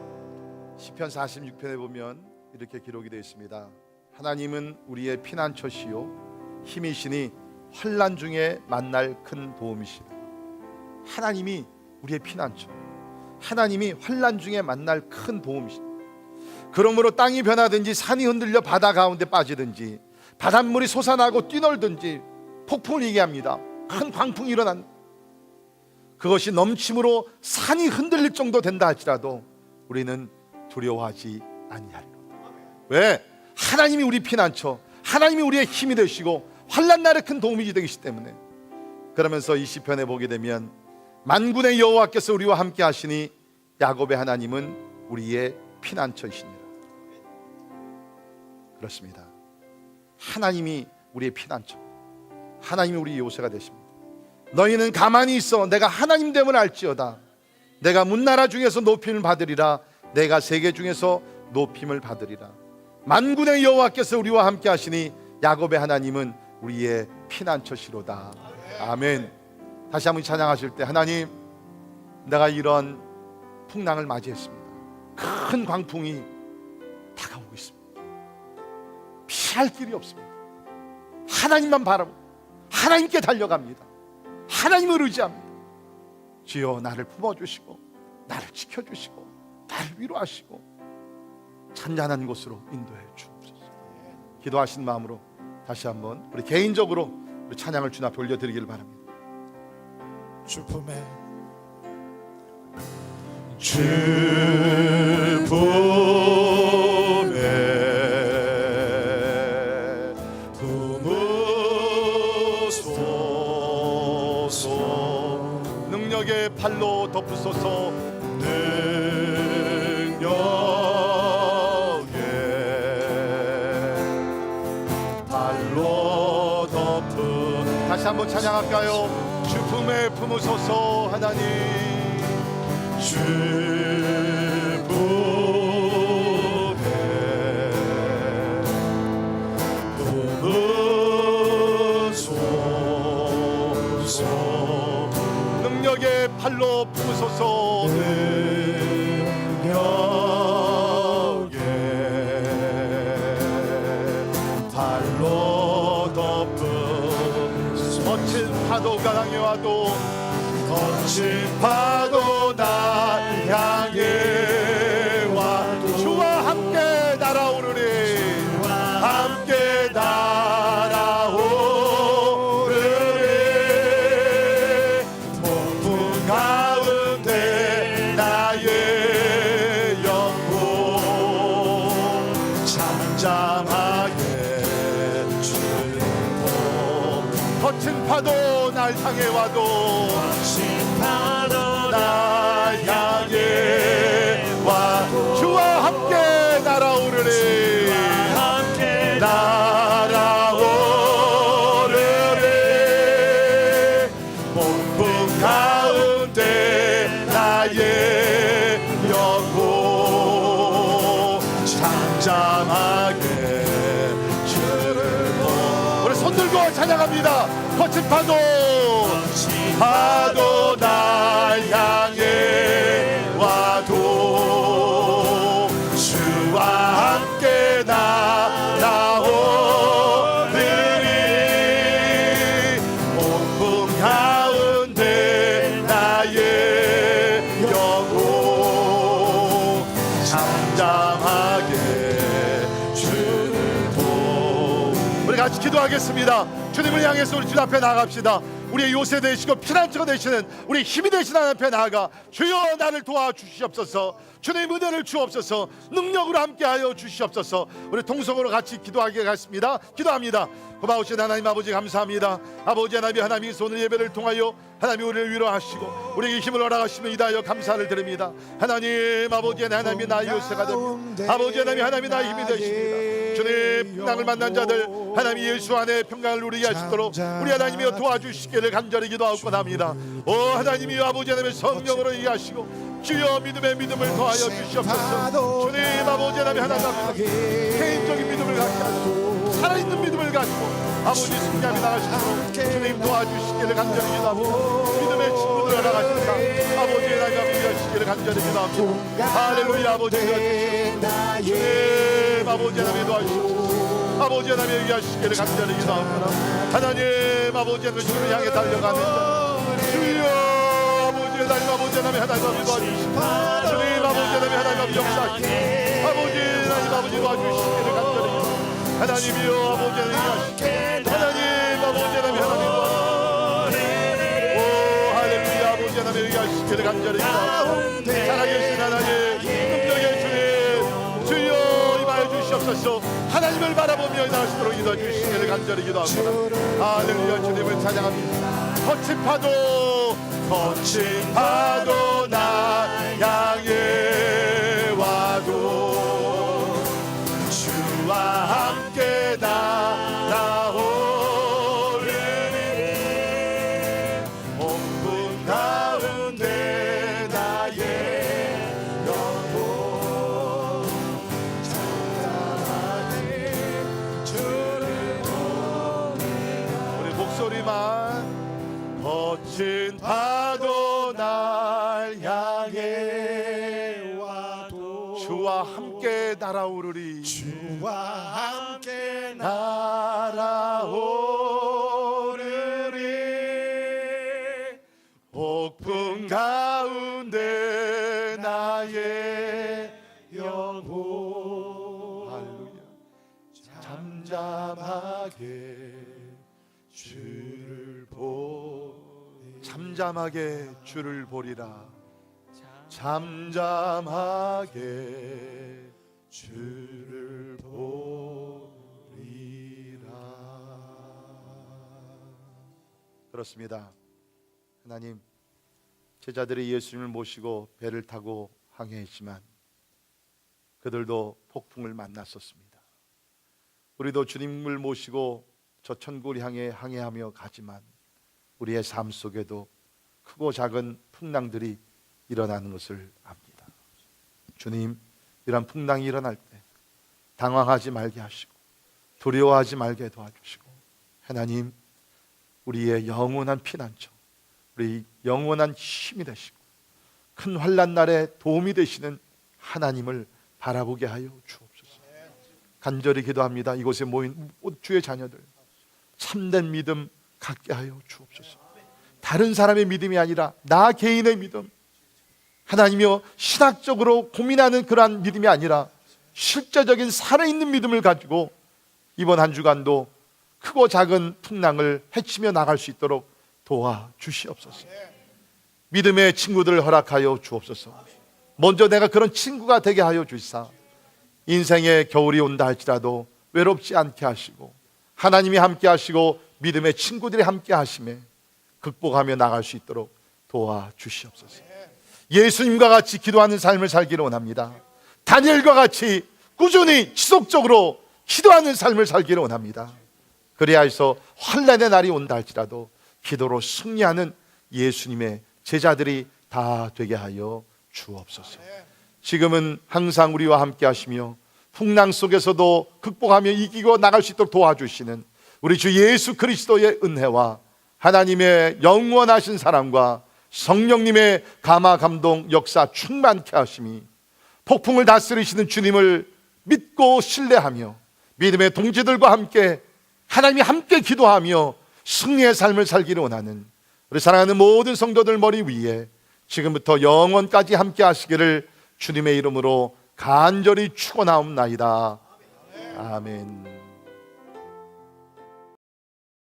시편 46편에 보면 이렇게 기록이 되어 있습니다. 하나님은 우리의 피난처시요 힘이시니 환난 중에 만날 큰 도움이시라. 하나님이 우리의 피난처, 하나님이 환난 중에 만날 큰 도움이시라. 그러므로 땅이 변하든지 산이 흔들려 바다 가운데 빠지든지 바닷물이 솟아나고 뛰놀든지 폭풍을 얘기합니다. 큰 광풍이 일어난, 그것이 넘침으로 산이 흔들릴 정도 된다 할지라도 우리는 두려워하지 아니하리로다. 왜? 하나님이 우리 피난처, 하나님이 우리의 힘이 되시고 환난 날에 큰 도움이 되시기 때문에. 그러면서 이 시편에 보게 되면 만군의 여호와께서 우리와 함께 하시니 야곱의 하나님은 우리의 피난처이시니라. 그렇습니다. 하나님이 우리의 피난처, 하나님이 우리 요새가 되십니다. 너희는 가만히 있어 내가 하나님 됨을 알지어다. 내가 문나라 중에서 높임을 받으리라. 내가 세계 중에서 높임을 받으리라. 만군의 여호와께서 우리와 함께 하시니 야곱의 하나님은 우리의 피난처시로다. 아멘. 다시 한번 찬양하실 때, 하나님, 내가 이런 풍랑을 맞이했습니다. 큰 광풍이 다가오고 있습니다. 피할 길이 없습니다. 하나님만 바라보고 하나님께 달려갑니다. 하나님을 의지합니다. 주여, 나를 품어주시고 나를 지켜주시고 나를 위로하시고 잔잔한 곳으로 인도해 주옵소서. 기도하신 마음으로 다시 한번 우리 개인적으로 우리 찬양을 주님 앞에 올려드리기를 바랍니다. 주 품에 품으소서. 능력의 팔로 덮으소서. 능력의 팔로 덮은. 다시 한번 찬양할까요? 주 품에 품으소서. 하나님, 주 품에 품으소서. 능력의 팔로 품으소서. 능력의 팔로 덮은. 거친 파도가 향해 와도, 거친 파도 날 향해 와도 주와 함께 날아오르리. 함께 날아오르리. 폭풍 가운데 나의 영혼 잠잠하게 주님 보. 거친 파도 날 향해 와도, 거친 파도 날 향해 와도 주와 함께 날아오르리. 함께 날아오르리. 폭풍 가운데 나의 영혼 잠잠하게 주를 보. 우리 손 들고 찬양합니다. 거친 파도, 파도 날 향해 와도 주와 함께 날아오르리. 폭풍 가운데 나의 영혼 잠잠하게 주를 보. 우리 같이 기도하겠습니다. 주님을 향해서 우리 주 앞에 나갑시다. 우리의 요새 되시고 피난처가 되시는 우리 힘이 되시는 하나님 앞에 나아가, 주여 나를 도와주시옵소서. 주님 은혜를 주옵소서. 능력으로 함께하여 주시옵소서. 우리 통성으로 같이 기도하겠습니다. 기도합니다. 고마우신 하나님 아버지, 감사합니다. 아버지 하나님, 하나님이 오늘 예배를 통하여 하나님이 우리를 위로하시고 우리에게 힘을 허락하시며 이다하여 감사를 드립니다. 하나님 아버지 하나님이 나의 요새가 됩니다. 아버지 하나님이 하나님이 나의 힘이 되십니다. 주님, 풍랑을 만난 자들 하나님 예수 안에 평강을 누리게 하시도록 우리 하나님이여 도와주시기를 간절히 기도하고 합니다. 오 하나님이여 아버지 하나님의 성령으로 이해하시고 주여 믿음의 믿음을 더하여 주시옵소서. 주님 아버지 하나님, 하나님 개인적인 믿음을 갖게 하시고 살아있는 믿음을 가지고 아버지 승리함이 나가시도록 주님 도와주시기를 간절히 기도합니다. 믿음의 친구들 허락하십니다. 아버지 하나님 앞에 하시기를 간절히 기도합니다. 할렐루야. 아버지 도와주시옵소서. 주님 아버지 하나님 도와주시옵소서. 아버지 하나님 얘기하시기를 간절히 기도합니다. 하나님 아버지 하나님 주님을 향해 달려가는 자 주여 아버지 하나님, 아버지 하나님 하나님 도와주시옵소서. 주님 아버지 하나님 하나님 역사하시고 아버지 하나님 아버지 도와주시기를 간절히 하나님이여 아버지 하나님 하나님 아버지 하나님 하나님 오 할렐루야. 아버지 하나님 주시기를 간절히 기도합니다. 살아계신 하나님, 능력의 주님, 주여 임하여 주시옵소서. 하나님을 바라보며 나아가시도록 인도해 주시기를 간절히 기도합니다. 할렐루야. 주님을 찬양합니다. 거친 파도 나 향해 와도 주와 함께 날아오르리. 온분 가운데 나의 영혼 찬양하니 주를 보리라. 우리 목소리만 거친 파도 날 향해 와도 주와 함께 날아오르리. 주와 함께 날아오르리. 폭풍 가운데 나의 영혼 할렐루야. 잠잠하게 주를 잠잠하게 주를 보리라. 잠잠하게 주를 보리라. 그렇습니다. 하나님, 제자들이 예수님을 모시고 배를 타고 항해했지만 그들도 폭풍을 만났었습니다. 우리도 주님을 모시고 저 천국을 향해 항해하며 가지만 우리의 삶 속에도 크고 작은 풍랑들이 일어나는 것을 압니다. 주님, 이런 풍랑이 일어날 때 당황하지 말게 하시고 두려워하지 말게 도와주시고, 하나님, 우리의 영원한 피난처, 우리 영원한 힘이 되시고 큰 환난 날에 도움이 되시는 하나님을 바라보게 하여 주옵소서. 간절히 기도합니다. 이곳에 모인 주의 자녀들, 참된 믿음 갖게 하여 주옵소서. 다른 사람의 믿음이 아니라 나 개인의 믿음, 하나님이여, 신학적으로 고민하는 그러한 믿음이 아니라 실제적인 살아있는 믿음을 가지고 이번 한 주간도 크고 작은 풍랑을 헤치며 나갈 수 있도록 도와주시옵소서. 믿음의 친구들을 허락하여 주옵소서. 먼저 내가 그런 친구가 되게 하여 주시사 인생의 겨울이 온다 할지라도 외롭지 않게 하시고 하나님이 함께 하시고 믿음의 친구들이 함께 하심에 극복하며 나갈 수 있도록 도와주시옵소서. 예수님과 같이 기도하는 삶을 살기를 원합니다. 다니엘과 같이 꾸준히 지속적으로 기도하는 삶을 살기를 원합니다. 그래야 해서 환난의 날이 온다 할지라도 기도로 승리하는 예수님의 제자들이 다 되게 하여 주옵소서. 지금은 항상 우리와 함께 하시며 풍랑 속에서도 극복하며 이기고 나갈 수 있도록 도와주시는 우리 주 예수 그리스도의 은혜와 하나님의 영원하신 사랑과 성령님의 감화 감동 역사 충만케 하심이 폭풍을 다스리시는 주님을 믿고 신뢰하며 믿음의 동지들과 함께 하나님이 함께 기도하며 승리의 삶을 살기를 원하는 우리 사랑하는 모든 성도들 머리 위에 지금부터 영원까지 함께 하시기를 주님의 이름으로 간절히 축원하옵나이다. 아멘.